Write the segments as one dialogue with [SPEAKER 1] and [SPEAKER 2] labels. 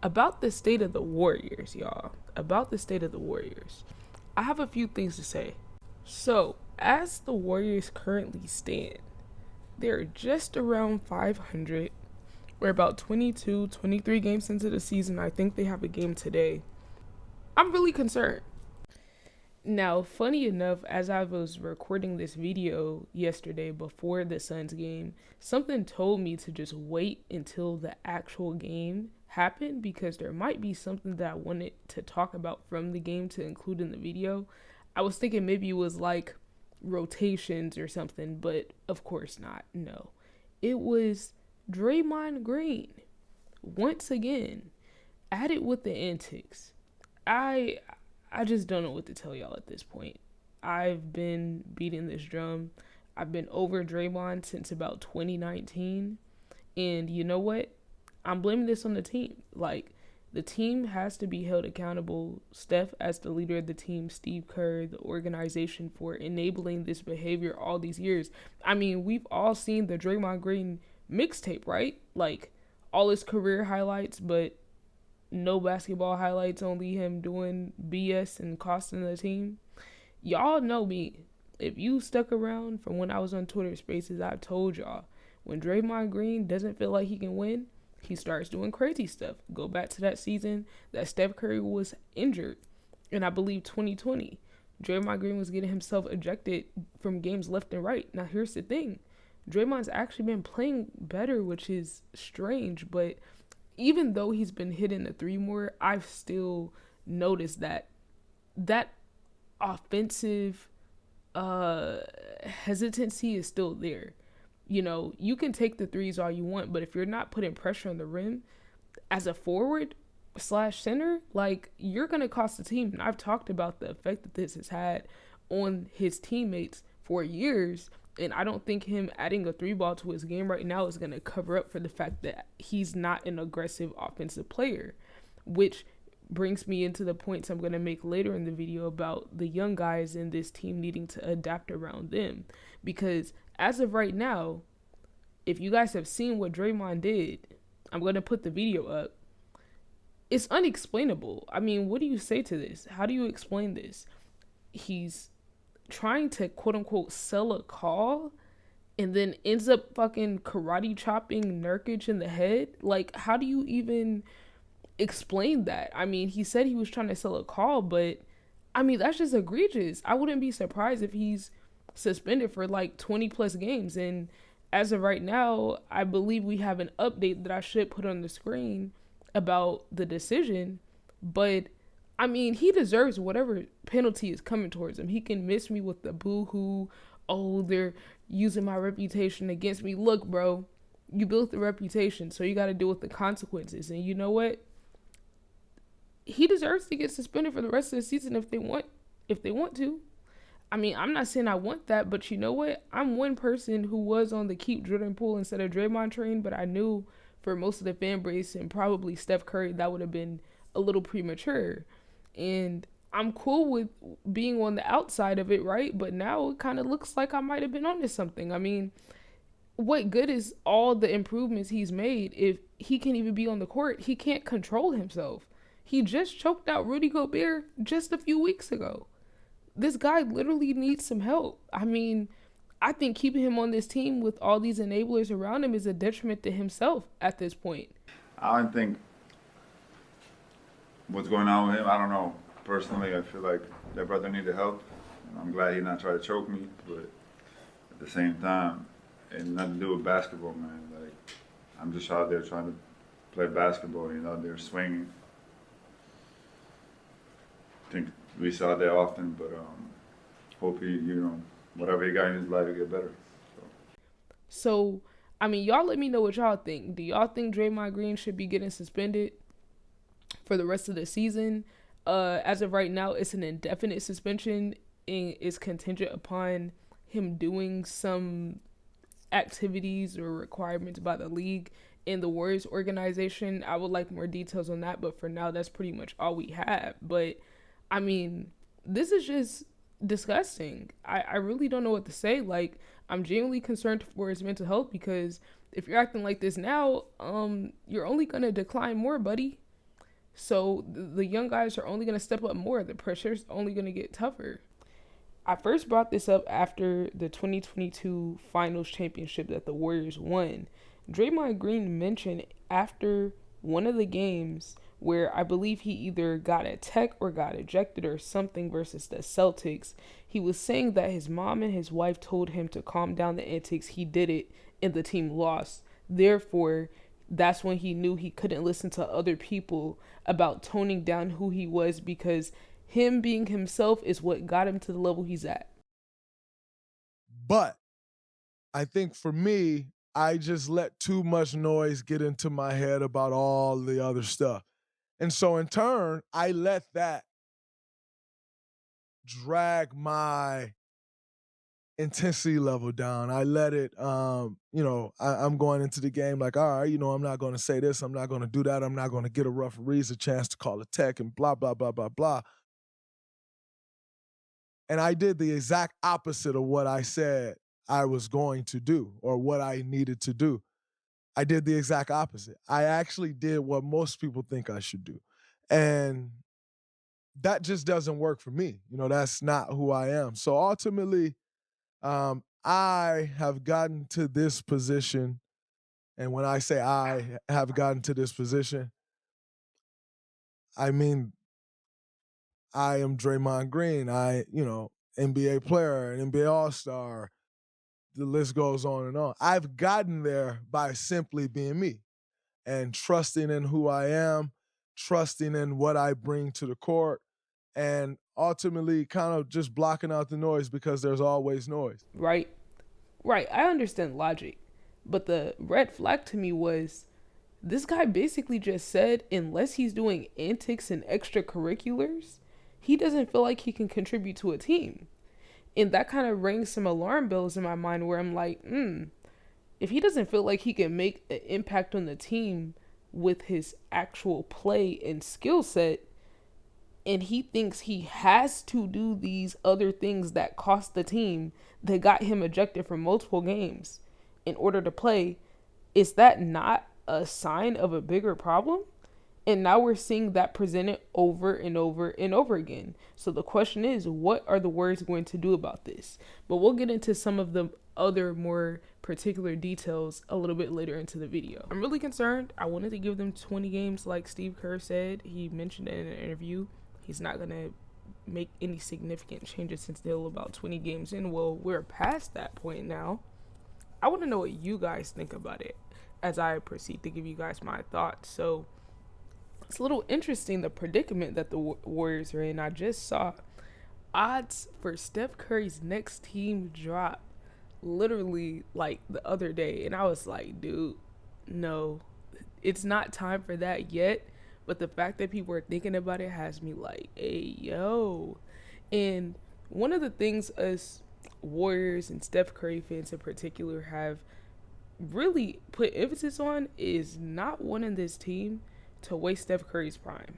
[SPEAKER 1] About the state of the Warriors, y'all. About the state of the Warriors. I have a few things to say. So, as the Warriors currently stand, they're just around 500. We're about 22, 23 games into the season. I think they have a game today. I'm really concerned. Now, funny enough, as I was recording this video yesterday before the Suns game, something told me to just wait until the actual game happened because there might be something that I wanted to talk about from the game to include in the video. I was thinking maybe it was like rotations or something, but of course not. No. It was Draymond Green once again at it with the antics. I I just don't know what to tell y'all at this point. I've been beating this drum. I've been over Draymond since about 2019. And you know what? I'm blaming this on the team. Like, the team has to be held accountable. Steph, as the leader of the team, Steve Kerr, the organization, for enabling this behavior all these years. I mean, we've all seen the Draymond Green mixtape, right? Like, all his career highlights, but no basketball highlights, only him doing BS and costing the team. Y'all know me. If you stuck around from when I was on Twitter Spaces, I've told y'all, when Draymond Green doesn't feel like he can win, he starts doing crazy stuff. Go back to that season that Steph Curry was injured, and I believe 2020. Draymond Green was getting himself ejected from games left and right. Now, here's the thing. Draymond's actually been playing better, which is strange, but even though he's been hitting the three more, I've still noticed that offensive hesitancy is still there. You know, you can take the threes all you want, but if you're not putting pressure on the rim as a forward slash center, like, you're going to cost the team. And I've talked about the effect that this has had on his teammates for years. And I don't think him adding a three ball to his game right now is going to cover up for the fact that he's not an aggressive offensive player, which brings me into the points I'm going to make later in the video about the young guys in this team needing to adapt around them. Because as of right now, if you guys have seen what Draymond did, I'm going to put the video up. It's unexplainable. I mean, what do you say to this? How do you explain this? He's trying to quote unquote sell a call and then ends up fucking karate chopping Nurkic in the head. Like, how do you even explain that? I mean, he said he was trying to sell a call, but I mean, that's just egregious. I wouldn't be surprised if he's suspended for like 20 plus games. And as of right now, I believe we have an update that I should put on the screen about the decision, but I mean, he deserves whatever penalty is coming towards him. He can miss me with the boo-hoo, oh, they're using my reputation against me. Look, bro, you built the reputation, so you got to deal with the consequences. And you know what? He deserves to get suspended for the rest of the season if they want to. I mean, I'm not saying I want that, but you know what? I'm one person who was on the keep Jordan Poole instead of Draymond train, but I knew for most of the fan base and probably Steph Curry, that would have been a little premature. And I'm cool with being on the outside of it, right? But now it kind of looks like I might have been onto something. I mean, what good is all the improvements he's made if he can't even be on the court? He can't control himself. He just choked out Rudy Gobert just a few weeks ago. This guy literally needs some help. I mean, I think keeping him on this team with all these enablers around him is a detriment to himself at this point.
[SPEAKER 2] I don't think what's going on with him, I don't know. Personally, I feel like that brother needed help. I'm glad he not tried to choke me, but at the same time, it had nothing to do with basketball, man. Like, I'm just out there trying to play basketball, you know, they're swinging. I think we saw that often, but hope he, you know, whatever he got in his life, will get better.
[SPEAKER 1] So, I mean, y'all let me know what y'all think. Do y'all think Draymond Green should be getting suspended for the rest of the season? As of right now, it's an indefinite suspension and is contingent upon him doing some activities or requirements by the league and the Warriors organization. I would like more details on that, but for now, that's pretty much all we have. But, I mean, this is just disgusting. I really don't know what to say. Like, I'm genuinely concerned for his mental health because if you're acting like this now, you're only going to decline more, buddy. So the young guys are only going to step up more. The pressure's only going to get tougher. I first brought this up after the 2022 Finals championship that the Warriors won. Draymond Green mentioned after one of the games where I believe he either got a tech or got ejected or something versus the Celtics, he was saying that his mom and his wife told him to calm down the antics. He did it and the team lost. Therefore, that's when he knew he couldn't listen to other people about toning down who he was, because him being himself is what got him to the level he's at.
[SPEAKER 3] But I think for me, I just let too much noise get into my head about all the other stuff. And so in turn, I let that drag my intensity level down. I let it, I'm going into the game like, all right, I'm not going to say this. I'm not going to do that. I'm not going to get a referees a chance to call a tech and blah, blah, blah, blah, blah. And I did the exact opposite of what I said I was going to do or what I needed to do. I did the exact opposite. I actually did what most people think I should do. And that just doesn't work for me. That's not who I am. So ultimately, I have gotten to this position. And when I say I have gotten to this position, I mean, I am Draymond Green. NBA player, an NBA All-Star. The list goes on and on. I've gotten there by simply being me and trusting in who I am, trusting in what I bring to the court, and ultimately kind of just blocking out the noise because there's always noise.
[SPEAKER 1] Right? Right. I understand logic. But the red flag to me was this guy basically just said unless he's doing antics and extracurriculars, he doesn't feel like he can contribute to a team. And that kind of rings some alarm bells in my mind where I'm like, if he doesn't feel like he can make an impact on the team with his actual play and skill set, and he thinks he has to do these other things that cost the team, that got him ejected from multiple games in order to play, is that not a sign of a bigger problem? And now we're seeing that presented over and over and over again. So the question is, what are the Warriors going to do about this? But we'll get into some of the other more particular details a little bit later into the video. I'm really concerned. I wanted to give them 20 games like Steve Kerr said. He mentioned it in an interview. He's not going to make any significant changes since they're about 20 games in. Well, we're past that point now. I want to know what you guys think about it as I proceed to give you guys my thoughts. So it's a little interesting, the predicament that the Warriors are in. I just saw odds for Steph Curry's next team drop literally like the other day. And I was like, dude, no, it's not time for that yet. But the fact that people are thinking about it has me like, hey, yo. And one of the things us Warriors and Steph Curry fans in particular have really put emphasis on is not wanting this team to waste Steph Curry's prime.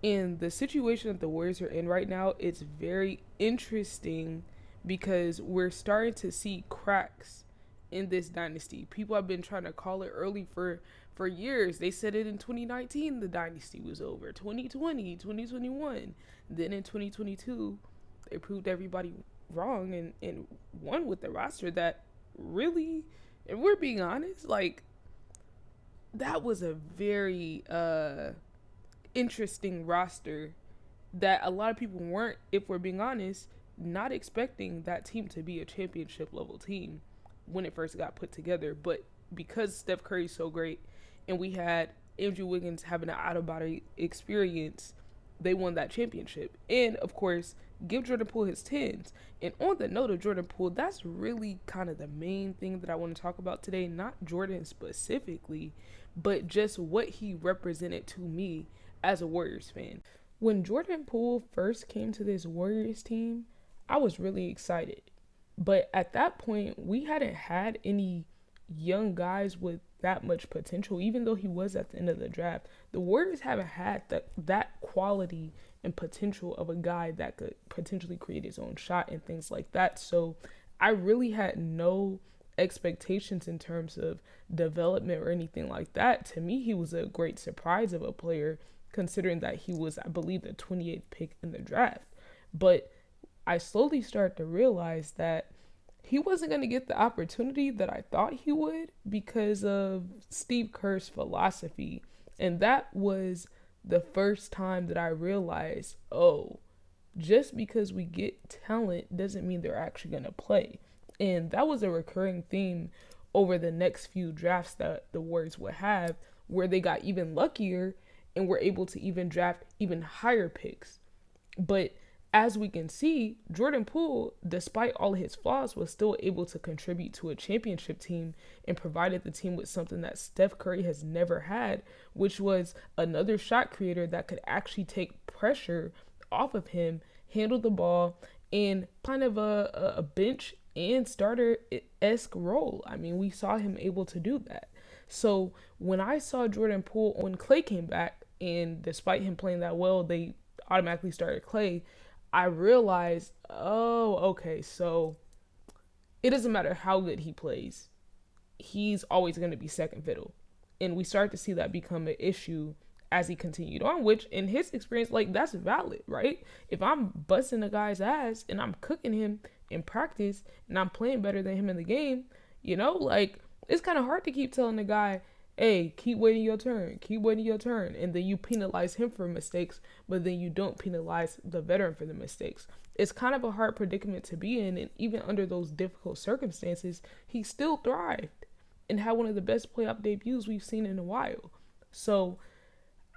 [SPEAKER 1] And the situation that the Warriors are in right now, it's very interesting because we're starting to see cracks in this dynasty. People have been trying to call it early for years. They said it in 2019, the dynasty was over. 2020, 2021. Then in 2022, they proved everybody wrong and won with the roster that really, and we're being honest, like, that was a very interesting roster that a lot of people weren't, if we're being honest, not expecting that team to be a championship level team when it first got put together. But because Steph Curry's so great and we had Andrew Wiggins having an out-of-body experience, they won that championship. And, of course, give Jordan Poole his 10s. And on the note of Jordan Poole, that's really kind of the main thing that I want to talk about today. Not Jordan specifically, but just what he represented to me as a Warriors fan. When Jordan Poole first came to this Warriors team, I was really excited. But at that point, we hadn't had any young guys with that much potential, even though he was at the end of the draft. The Warriors haven't had that quality and potential of a guy that could potentially create his own shot and things like that. So I really had no expectations in terms of development or anything like that. To me, he was a great surprise of a player considering that he was, I believe, the 28th pick in the draft. But I slowly started to realize that he wasn't going to get the opportunity that I thought he would because of Steve Kerr's philosophy. And that was the first time that I realized, oh, just because we get talent doesn't mean they're actually going to play. And that was a recurring theme over the next few drafts that the Warriors would have, where they got even luckier and were able to even draft even higher picks. But as we can see, Jordan Poole, despite all of his flaws, was still able to contribute to a championship team and provided the team with something that Steph Curry has never had, which was another shot creator that could actually take pressure off of him, handle the ball, and kind of a bench and starter-esque role. I mean, we saw him able to do that. So when I saw Jordan Poole, when Klay came back, and despite him playing that well, they automatically started Klay, I realized, oh, okay, so it doesn't matter how good he plays. He's always going to be second fiddle. And we started to see that become an issue as he continued on, which in his experience, like, that's valid, right? If I'm busting a guy's ass and I'm cooking him in practice and I'm playing better than him in the game, you know, like, it's kind of hard to keep telling the guy, hey, keep waiting your turn, and then you penalize him for mistakes, but then you don't penalize the veteran for the mistakes. It's kind of a hard predicament to be in, and even under those difficult circumstances, he still thrived and had one of the best playoff debuts we've seen in a while. So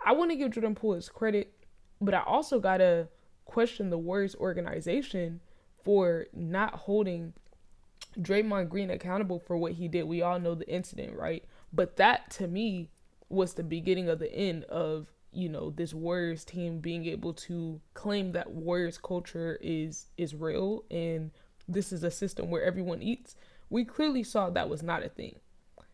[SPEAKER 1] I want to give Jordan Poole his credit, but I also got to question the Warriors organization for not holding Draymond Green accountable for what he did. We all know the incident, right? But that, to me, was the beginning of the end of, you know, this Warriors team being able to claim that Warriors culture is real and this is a system where everyone eats. We clearly saw that was not a thing.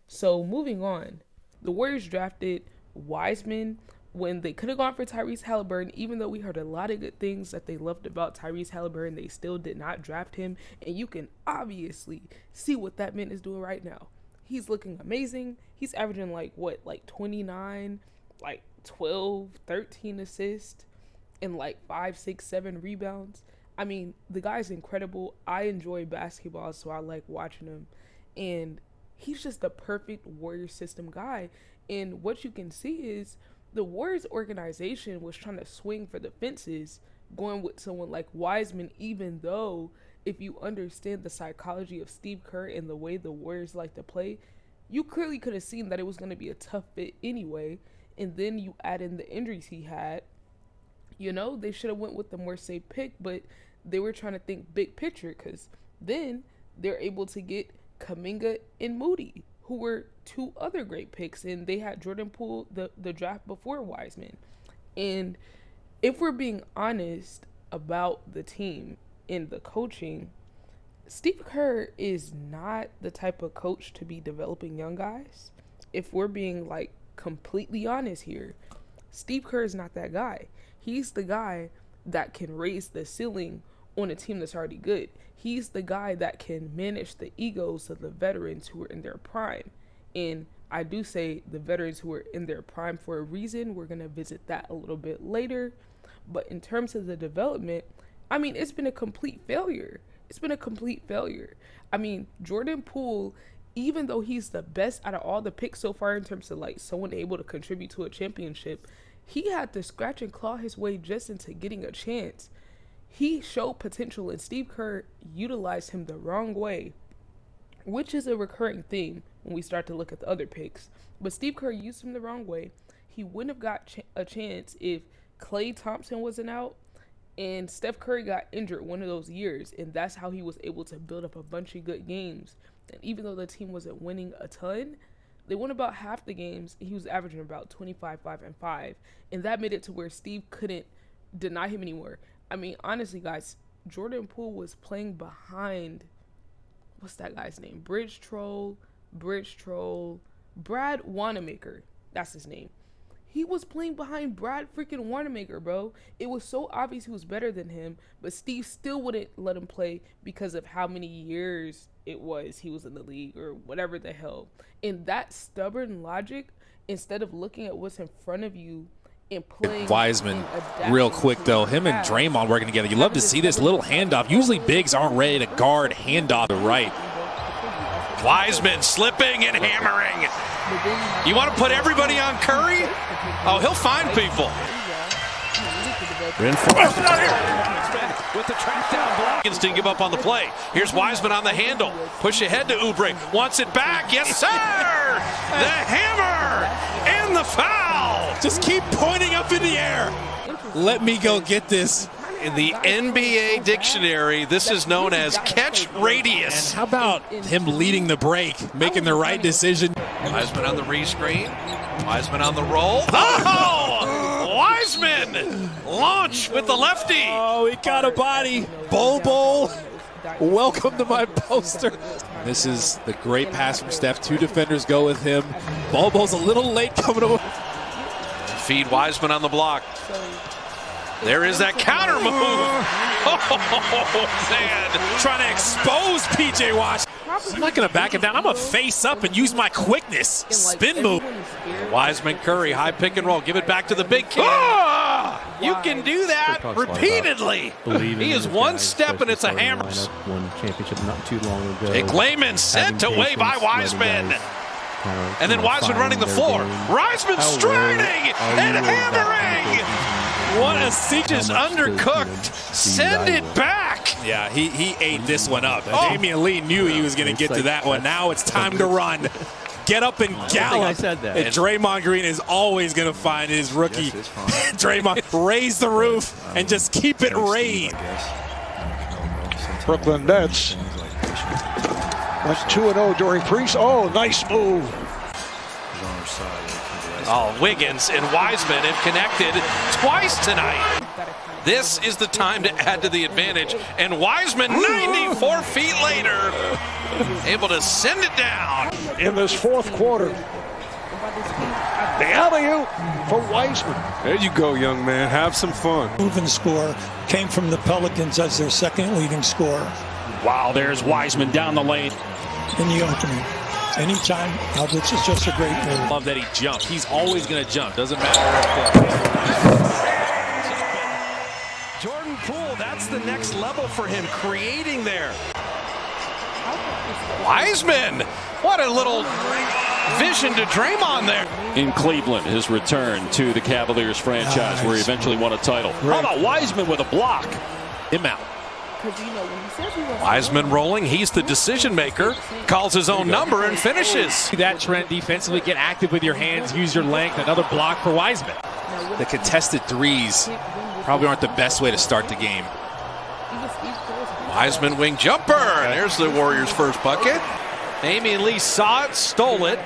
[SPEAKER 1] So moving on, the Warriors drafted Wiseman when they could have gone for Tyrese Halliburton, even though we heard a lot of good things that they loved about Tyrese Halliburton, they still did not draft him. And you can obviously see what that man is doing right now. He's looking amazing. He's averaging like 29, like 12, 13 assists, and like 5, 6, 7 rebounds. I mean, the guy's incredible. I enjoy basketball, so I like watching him. And he's just the perfect Warrior system guy. And what you can see is the Warriors organization was trying to swing for the fences, going with someone like Wiseman, even though if you understand the psychology of Steve Kerr and the way the Warriors like to play, you clearly could have seen that it was going to be a tough fit anyway. And then you add in the injuries he had. You know, they should have went with the more safe pick, but they were trying to think big picture because then they're able to get Kuminga and Moody, who were two other great picks, and they had Jordan Poole the draft before Wiseman. And if we're being honest about the team and the coaching, Steve Kerr is not the type of coach to be developing young guys. If we're being like completely honest here, Steve Kerr is not that guy. He's the guy that can raise the ceiling on a team that's already good. He's the guy that can manage the egos of the veterans who are in their prime. And I do say the veterans who are in their prime for a reason. We're going to visit that a little bit later. But in terms of the development, I mean, it's been a complete failure. I mean, Jordan Poole, even though he's the best out of all the picks so far in terms of like someone able to contribute to a championship, he had to scratch and claw his way just into getting a chance. He showed potential and Steve Kerr utilized him the wrong way, which is a recurring theme when we start to look at the other picks. But Steve Kerr used him the wrong way. He wouldn't have got a chance if Klay Thompson wasn't out and Steph Curry got injured one of those years, and that's how he was able to build up a bunch of good games. And even though the team wasn't winning a ton, they won about half the games. He was averaging about 25, 5, and 5. And that made it to where Steve couldn't deny him anymore. I mean, honestly, guys, Jordan Poole was playing behind, what's that guy's name? Bridge Troll, Brad Wanamaker. That's his name. He was playing behind Brad freaking Wanamaker, bro. It was so obvious he was better than him, but Steve still wouldn't let him play because of how many years it was he was in the league or whatever the hell. And that stubborn logic, instead of looking at what's in front of you and playing.
[SPEAKER 4] Wiseman,
[SPEAKER 1] and adapting
[SPEAKER 4] real quick
[SPEAKER 1] to
[SPEAKER 4] though,
[SPEAKER 1] what you
[SPEAKER 4] him and
[SPEAKER 1] have.
[SPEAKER 4] Draymond working together. You love to see this little handoff. Usually bigs aren't ready to guard handoff to the right.
[SPEAKER 5] Wiseman slipping and hammering. You want to put everybody on Curry? Oh, he'll find people. With the track down block. Didn't give up on the play. Here's Wiseman on the handle. Push ahead to Oubre. Wants it back. Yes, sir! The hammer and the foul.
[SPEAKER 4] Just keep pointing up in the air. Let me go get this.
[SPEAKER 5] In the NBA dictionary, this is known as catch radius.
[SPEAKER 4] How about him leading the break, making the right decision?
[SPEAKER 5] Wiseman on the rescreen. Wiseman on the roll. Oh! Wiseman! Launch with the lefty.
[SPEAKER 4] Oh, he got a body. Bowl. Welcome to my poster. This is the great pass from Steph. 2 defenders go with him. Bobo's a little late coming away.
[SPEAKER 5] Feed Wiseman on the block. There is that counter move. Oh, man.
[SPEAKER 4] Trying to expose P.J. Wash. I'm not going to back him down. I'm going to face up and use my quickness. Spin move.
[SPEAKER 5] Wiseman, Curry, high pick and roll. Give it back to the big kid. Oh, you can do that repeatedly. He is one step and it's a hammer.
[SPEAKER 6] Won championship not too long ago.
[SPEAKER 5] Jake Layman sent away by Wiseman. And then Wiseman running the floor. Wiseman striding and hammering. What a seat is undercooked. Send it back.
[SPEAKER 4] Yeah, he ate this one up. Damian Lee knew he was going to get to that one. Now it's time to run. Get up and gallop.
[SPEAKER 6] I said that.
[SPEAKER 4] And Draymond Green is always going to find his rookie. Draymond, raise the roof and just keep it raised.
[SPEAKER 7] Brooklyn Nets went 2-0 during Oh, nice move.
[SPEAKER 5] Oh, Wiggins and Wiseman have connected twice tonight. This is the time to add to the advantage. And Wiseman, 94 feet later, able to send it down.
[SPEAKER 7] In this fourth quarter, the alley-oop for Wiseman.
[SPEAKER 8] There you go, young man. Have some fun.
[SPEAKER 9] Proven score came from the Pelicans as their second leading scorer.
[SPEAKER 10] Wow, there's Wiseman down the lane.
[SPEAKER 9] In the opening. Anytime, this is just a great move.
[SPEAKER 4] Love that he jumped. He's always going to jump. Doesn't matter.
[SPEAKER 5] Jordan Poole, that's the next level for him, creating there. Wiseman, what a little vision to Draymond there.
[SPEAKER 10] In Cleveland, his return to the Cavaliers franchise where he eventually won a title. How about Wiseman with a block?
[SPEAKER 4] Him out.
[SPEAKER 5] Wiseman rolling, he's the decision maker, calls his own number and finishes.
[SPEAKER 4] That trend defensively, get active with your hands, use your length. Another block for Wiseman. The contested threes probably aren't the best way to start the game.
[SPEAKER 5] Wiseman wing jumper, and there's the Warriors' first bucket. Damian Lee saw it, stole it.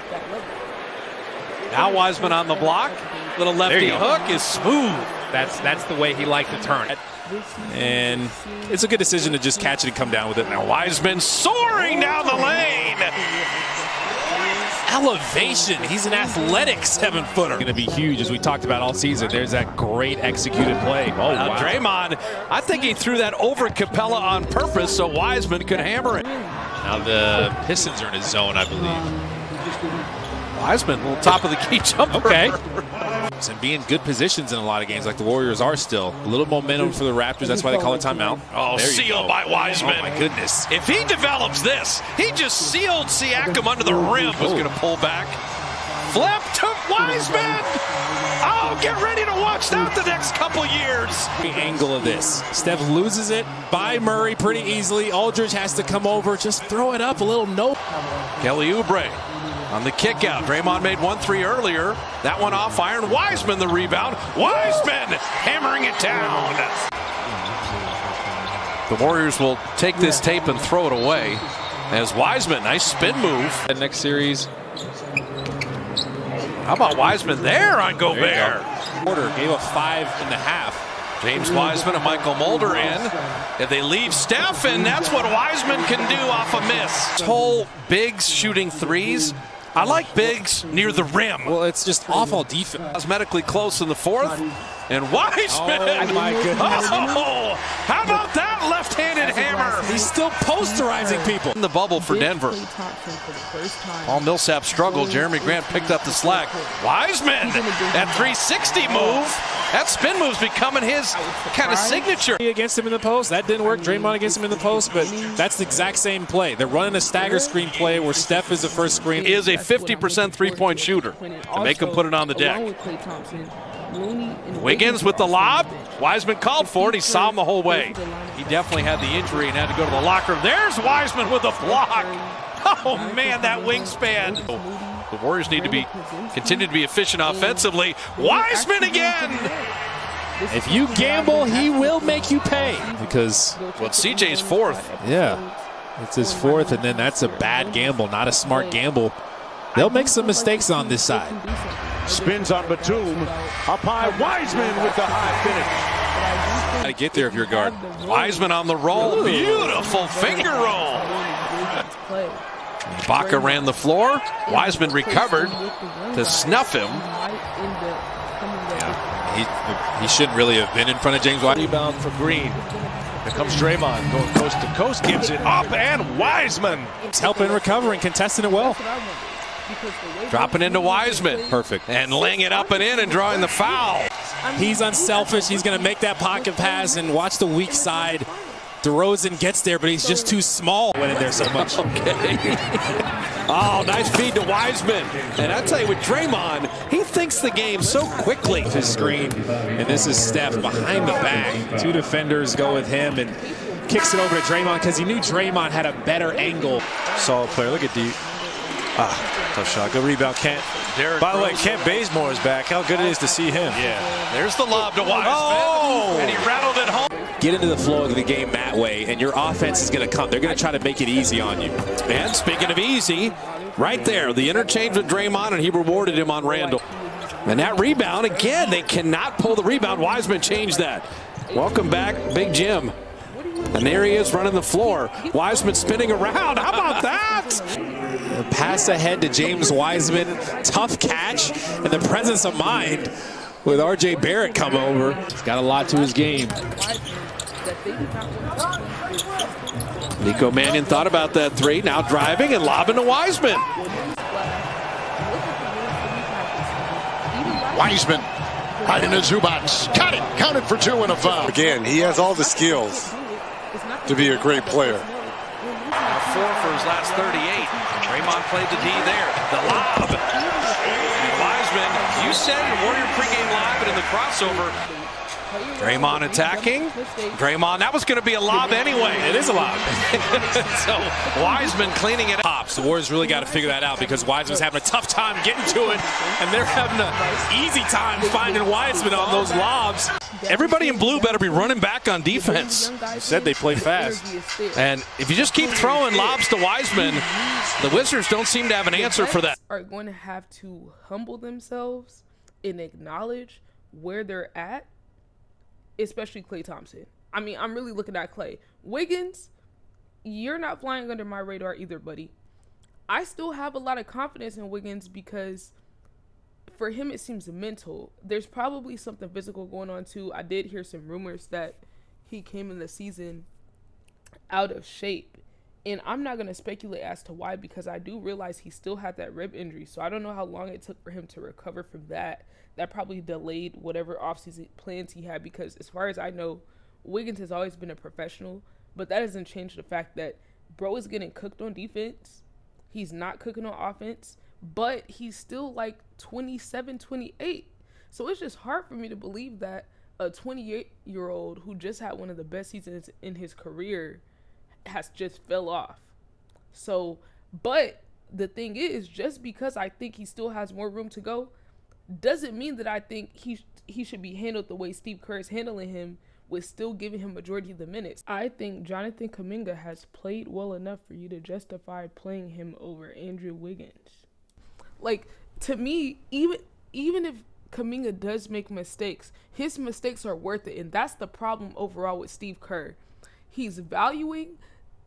[SPEAKER 5] Now Wiseman on the block. Little lefty hook is smooth.
[SPEAKER 4] That's the way he liked to turn it. And it's a good decision to just catch it and come down with it.
[SPEAKER 5] Now Wiseman soaring down the lane.
[SPEAKER 4] Elevation. He's an athletic 7-footer. Going to be huge, as we talked about all season. There's that great executed play. Oh,
[SPEAKER 5] now
[SPEAKER 4] wow.
[SPEAKER 5] Draymond, I think he threw that over Capella on purpose so Wiseman could hammer it.
[SPEAKER 4] Now the Pistons are in his zone, I believe.
[SPEAKER 5] Wiseman, a little top of the key jumper.
[SPEAKER 4] Okay. And be in good positions in a lot of games like the Warriors are still. A little momentum for the Raptors. That's why they call it timeout.
[SPEAKER 5] Oh, sealed by Wiseman.
[SPEAKER 4] Oh, my goodness.
[SPEAKER 5] If he develops this, he just sealed Siakam under the rim. Was going to pull back. Flip to Wiseman. Oh, get ready to watch that the next couple years.
[SPEAKER 4] The angle of this. Steph loses it by Murray pretty easily. Aldridge has to come over. Just throw it up a little. Nope.
[SPEAKER 5] Kelly Oubre on the kick out. Draymond made 1-3 earlier. That one off iron. Wiseman the rebound. Wiseman hammering it down. The Warriors will take this tape and throw it away. As Wiseman, nice spin move.
[SPEAKER 4] And next series.
[SPEAKER 5] How about Wiseman there on Gobert?
[SPEAKER 4] Porter gave a 5.5.
[SPEAKER 5] James Wiseman and Michael Mulder in. If they leave Steph, and that's what Wiseman can do off a miss. This whole bigs shooting threes. I like bigs near the rim.
[SPEAKER 4] Well, it's just awful defense.
[SPEAKER 5] Cosmetically close in the fourth. And Wiseman.
[SPEAKER 4] Oh, my goodness.
[SPEAKER 5] Oh, how about that left-handed hammer?
[SPEAKER 4] He's still posterizing people.
[SPEAKER 5] In the bubble for Denver. Paul Millsap struggled. Jeremy Grant picked up the slack. Wiseman, that 360 move. That spin move's becoming his kind of signature.
[SPEAKER 4] Against him in the post. That didn't work. Draymond against him in the post, but that's the exact same play. They're running a stagger screen play where Steph is the first screen.
[SPEAKER 5] Is a 50% three-point shooter to make him put it on the deck. Wiggins with the lob. Wiseman called for it. He saw him the whole way. He definitely had the injury and had to go to the locker room. There's Wiseman with a block. Oh, man, that wingspan. The Warriors need to continue to be efficient offensively. Wiseman again.
[SPEAKER 4] If you gamble, he will make you pay. Because,
[SPEAKER 5] well, CJ's fourth.
[SPEAKER 4] Yeah, it's his fourth, and then that's a bad gamble, not a smart gamble. They'll make some mistakes on this side.
[SPEAKER 7] Spins on Batum. Up high, Wiseman with the high finish.
[SPEAKER 4] Got to get there if you're guard.
[SPEAKER 5] Wiseman on the roll. Beautiful finger roll. Baca ran the floor. Wiseman recovered to snuff him.
[SPEAKER 4] Yeah, he shouldn't really have been in front of James Wiseman.
[SPEAKER 7] Rebound for Green. Here comes Draymond going coast to coast. Gives it up, and Wiseman.
[SPEAKER 4] He's helping recover and contesting it well.
[SPEAKER 5] Dropping into Wiseman.
[SPEAKER 4] Perfect.
[SPEAKER 5] And laying it up and in and drawing the foul.
[SPEAKER 4] He's unselfish. He's going to make that pocket pass and watch the weak side. DeRozan gets there, but he's just too small. Went in there so much.
[SPEAKER 5] Okay. Oh, nice feed to Wiseman. And I tell you, with Draymond, he thinks the game so quickly.
[SPEAKER 4] His screen, and this is Steph behind the back. Two defenders go with him and kicks it over to Draymond because he knew Draymond had a better angle.
[SPEAKER 7] Solid player. Look at D. Tough shot. Good rebound. By the way, Kent Bazemore is back. How good it is to see him.
[SPEAKER 5] Yeah. There's the lob to Wiseman. And he rattled it home.
[SPEAKER 4] Get into the flow of the game that way, and your offense is going to come. They're going to try to make it easy on you.
[SPEAKER 5] And speaking of easy, right there, the interchange with Draymond, and he rewarded him on Randall. And that rebound, again, they cannot pull the rebound. Wiseman changed that. Welcome back, Big Jim. And there he is running the floor. Wiseman spinning around. How about that?
[SPEAKER 4] A pass ahead to James Wiseman. Tough catch and the presence of mind with R.J. Barrett come over. He's got a lot to his game.
[SPEAKER 5] Nico Mannion thought about that three. Now driving and lobbing to Wiseman.
[SPEAKER 7] Wiseman hiding to Zubats. Got it. Counted for two and a foul.
[SPEAKER 8] Again, he has all the skills to be a great player.
[SPEAKER 5] Now 4 for his last 38. Draymond played the D there. The lob. Wiseman, you said your Warrior pregame live and in the crossover. Draymond attacking. Draymond, that was going to be a lob anyway.
[SPEAKER 4] It is a lob.
[SPEAKER 5] So Wiseman cleaning it up.
[SPEAKER 4] The Warriors really got to figure that out because Wiseman's having a tough time getting to it, and they're having an easy time finding Wiseman on those lobs.
[SPEAKER 5] Everybody in blue better be running back on defense.
[SPEAKER 4] You said they play fast.
[SPEAKER 5] And if you just keep throwing lobs to Wiseman, the Wizards don't seem to have an answer for that.
[SPEAKER 1] Are going to have to humble themselves and acknowledge where they're at, especially Klay Thompson. I mean, I'm really looking at Klay. Wiggins, you're not flying under my radar either, buddy. I still have a lot of confidence in Wiggins because for him, it seems mental. There's probably something physical going on too. I did hear some rumors that he came in the season out of shape. And I'm not going to speculate as to why because I do realize he still had that rib injury. So I don't know how long it took for him to recover from that. That probably delayed whatever offseason plans he had because as far as I know, Wiggins has always been a professional. But that doesn't change the fact that bro is getting cooked on defense. He's not cooking on offense. But he's still like 27, 28. So it's just hard for me to believe that a 28-year-old who just had one of the best seasons in his career has just fell off. So, but the thing is, just because I think he still has more room to go, doesn't mean that I think he should be handled the way Steve Kerr is handling him with still giving him majority of the minutes. I think Jonathan Kuminga has played well enough for you to justify playing him over Andrew Wiggins. Like, to me, even if Kuminga does make mistakes, his mistakes are worth it. And that's the problem overall with Steve Kerr. He's valuing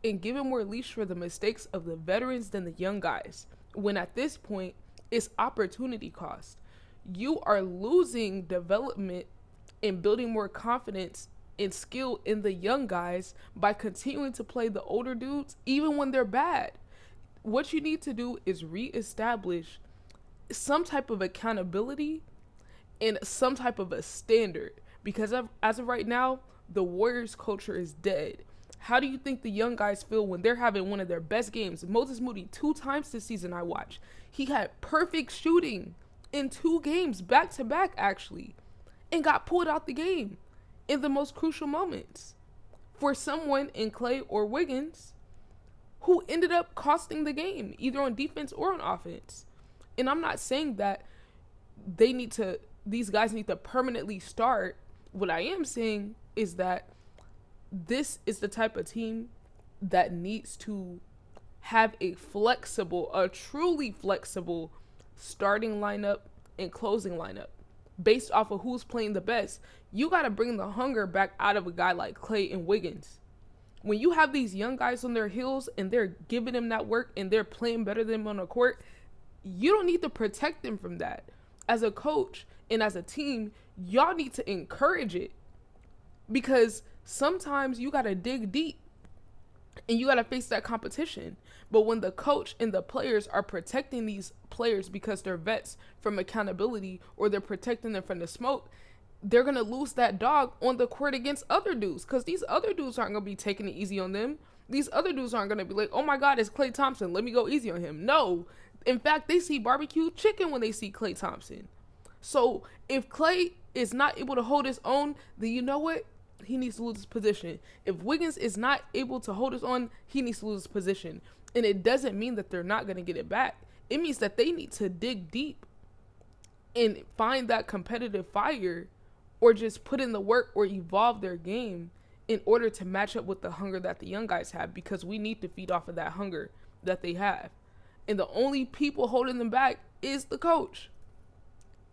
[SPEAKER 1] and giving more leash for the mistakes of the veterans than the young guys. When at this point, it's opportunity cost. You are losing development and building more confidence and skill in the young guys by continuing to play the older dudes even when they're bad. What you need to do is reestablish some type of accountability and some type of a standard, because as of right now, the Warriors culture is dead. How do you think the young guys feel when they're having one of their best games? Moses Moody, 2 times this season I watched, he had perfect shooting in 2 games back to back actually, and got pulled out the game in the most crucial moments for someone in Clay or Wiggins who ended up costing the game either on defense or on offense. And I'm not saying that these guys need to permanently start. What I am saying is that this is the type of team that needs to have a truly flexible starting lineup and closing lineup based off of who's playing the best. You got to bring the hunger back out of a guy like Clay and Wiggins. When you have these young guys on their heels and they're giving them that work and they're playing better than them on the court, you don't need to protect them from that. As a coach and as a team, y'all need to encourage it, because sometimes you got to dig deep and you got to face that competition. But when the coach and the players are protecting these players because they're vets from accountability, or they're protecting them from the smoke, they're going to lose that dog on the court against other dudes, because these other dudes aren't going to be taking it easy on them. These other dudes aren't going to be like, oh my God, it's Klay Thompson, let me go easy on him. No. In fact, they see barbecue chicken when they see Klay Thompson. So if Klay is not able to hold his own, then you know what? He needs to lose his position. If Wiggins is not able to hold his own, he needs to lose his position. And it doesn't mean that they're not going to get it back. It means that they need to dig deep and find that competitive fire, or just put in the work or evolve their game in order to match up with the hunger that the young guys have, because we need to feed off of that hunger that they have. And the only people holding them back is the coach.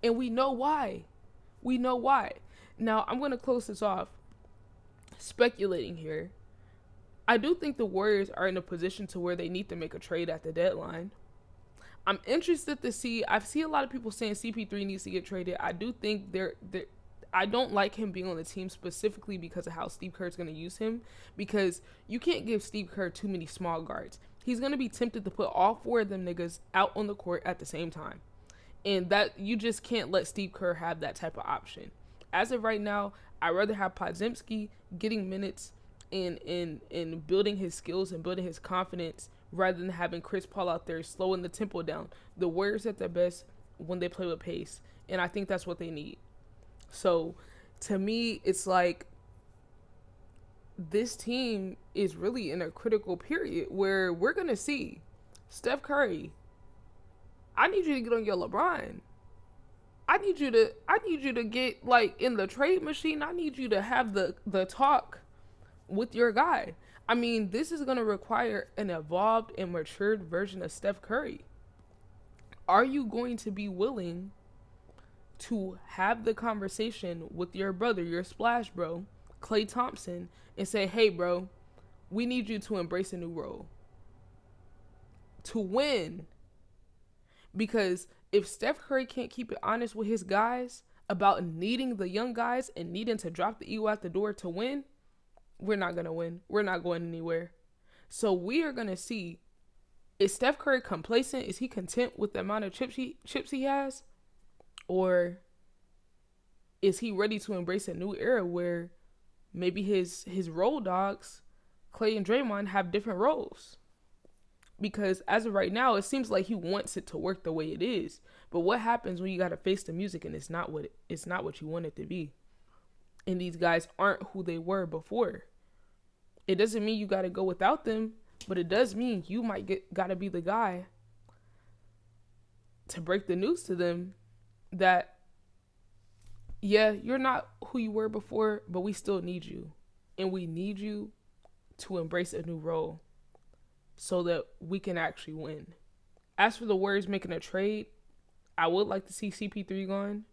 [SPEAKER 1] And we know why. We know why. Now, I'm going to close this off speculating here. I do think the Warriors are in a position to where they need to make a trade at the deadline. I'm interested to see. I see a lot of people saying CP3 needs to get traded. I do think I don't like him being on the team specifically because of how Steve Kerr's going to use him, because you can't give Steve Kerr too many small guards. He's going to be tempted to put all 4 of them niggas out on the court at the same time. And that you just can't let Steve Kerr have that type of option. As of right now, I'd rather have Podziemski getting minutes and building his skills and building his confidence, rather than having Chris Paul out there slowing the tempo down. The Warriors at their best when they play with pace, and I think that's what they need. So to me, it's like this team is really in a critical period where we're going to see Steph Curry. I need you to get on your LeBron. I need you to get like in the trade machine. I need you to have the talk with your guy. I mean, this is going to require an evolved and matured version of Steph Curry. Are you going to be willing to have the conversation with your brother, your splash bro, Klay Thompson, and say, hey, bro, we need you to embrace a new role to win? Because if Steph Curry can't keep it honest with his guys about needing the young guys and needing to drop the ego at the door to win, we're not going to win. We're not going anywhere. So we are going to see, is Steph Curry complacent? Is he content with the amount of chips he has? Or is he ready to embrace a new era where maybe his role dogs, Klay and Draymond, have different roles? Because as of right now, it seems like he wants it to work the way it is. But what happens when you got to face the music and it's not what you want it to be? And these guys aren't who they were before. It doesn't mean you got to go without them, but it does mean you might got to be the guy to break the news to them that, yeah, you're not who you were before, but we still need you. And we need you to embrace a new role so that we can actually win. As for the Warriors making a trade, I would like to see CP3 gone.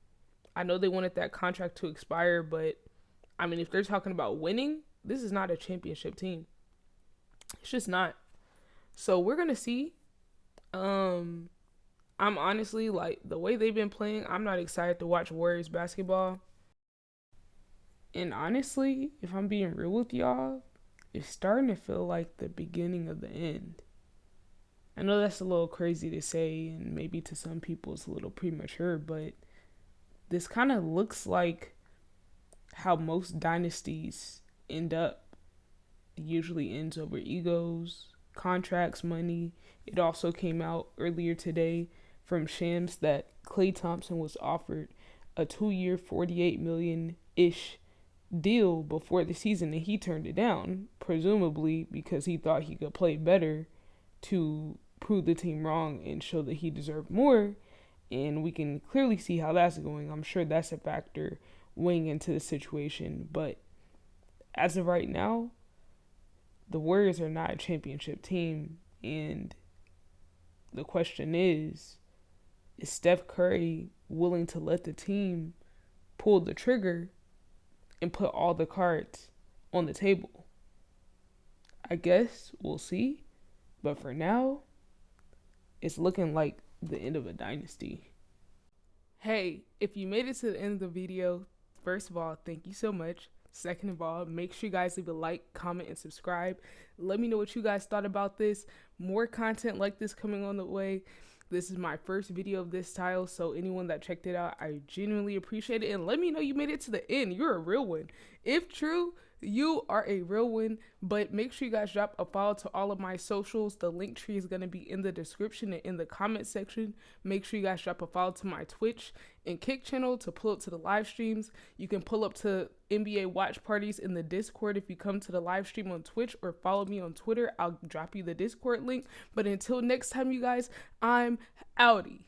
[SPEAKER 1] I know they wanted that contract to expire, but I mean, if they're talking about winning, this is not a championship team. It's just not. So we're going to see. I'm honestly, like, the way they've been playing, I'm not excited to watch Warriors basketball. And honestly, if I'm being real with y'all, it's starting to feel like the beginning of the end. I know that's a little crazy to say, and maybe to some people it's a little premature, but this kind of looks like how most dynasties end up. It usually ends over egos, contracts, money. It also came out earlier today from Shams that Klay Thompson was offered a 2-year, $48 million-ish deal before the season, and he turned it down, presumably because he thought he could play better to prove the team wrong and show that he deserved more. And we can clearly see how that's going. I'm sure that's a factor weighing into the situation. But as of right now, the Warriors are not a championship team. And the question is Steph Curry willing to let the team pull the trigger and put all the cards on the table? I guess we'll see. But for now, it's looking like the end of a dynasty. Hey, if you made it to the end of the video, first of all, thank you so much. Second of all, make sure you guys leave a like, comment, and subscribe. Let me know what you guys thought about this. More content like this coming on the way. This is my first video of this style, so anyone that checked it out, I genuinely appreciate it. And let me know you made it to the end. You're a real one. If true, you are a real one. But make sure you guys drop a follow to all of my socials. The link tree is going to be in the description and in the comment section. Make sure you guys drop a follow to my Twitch and Kick channel to pull up to the live streams. You can pull up to NBA watch parties in the Discord if you come to the live stream on Twitch, or follow me on Twitter. I'll drop you the Discord link. But until next time, you guys, I'm outie.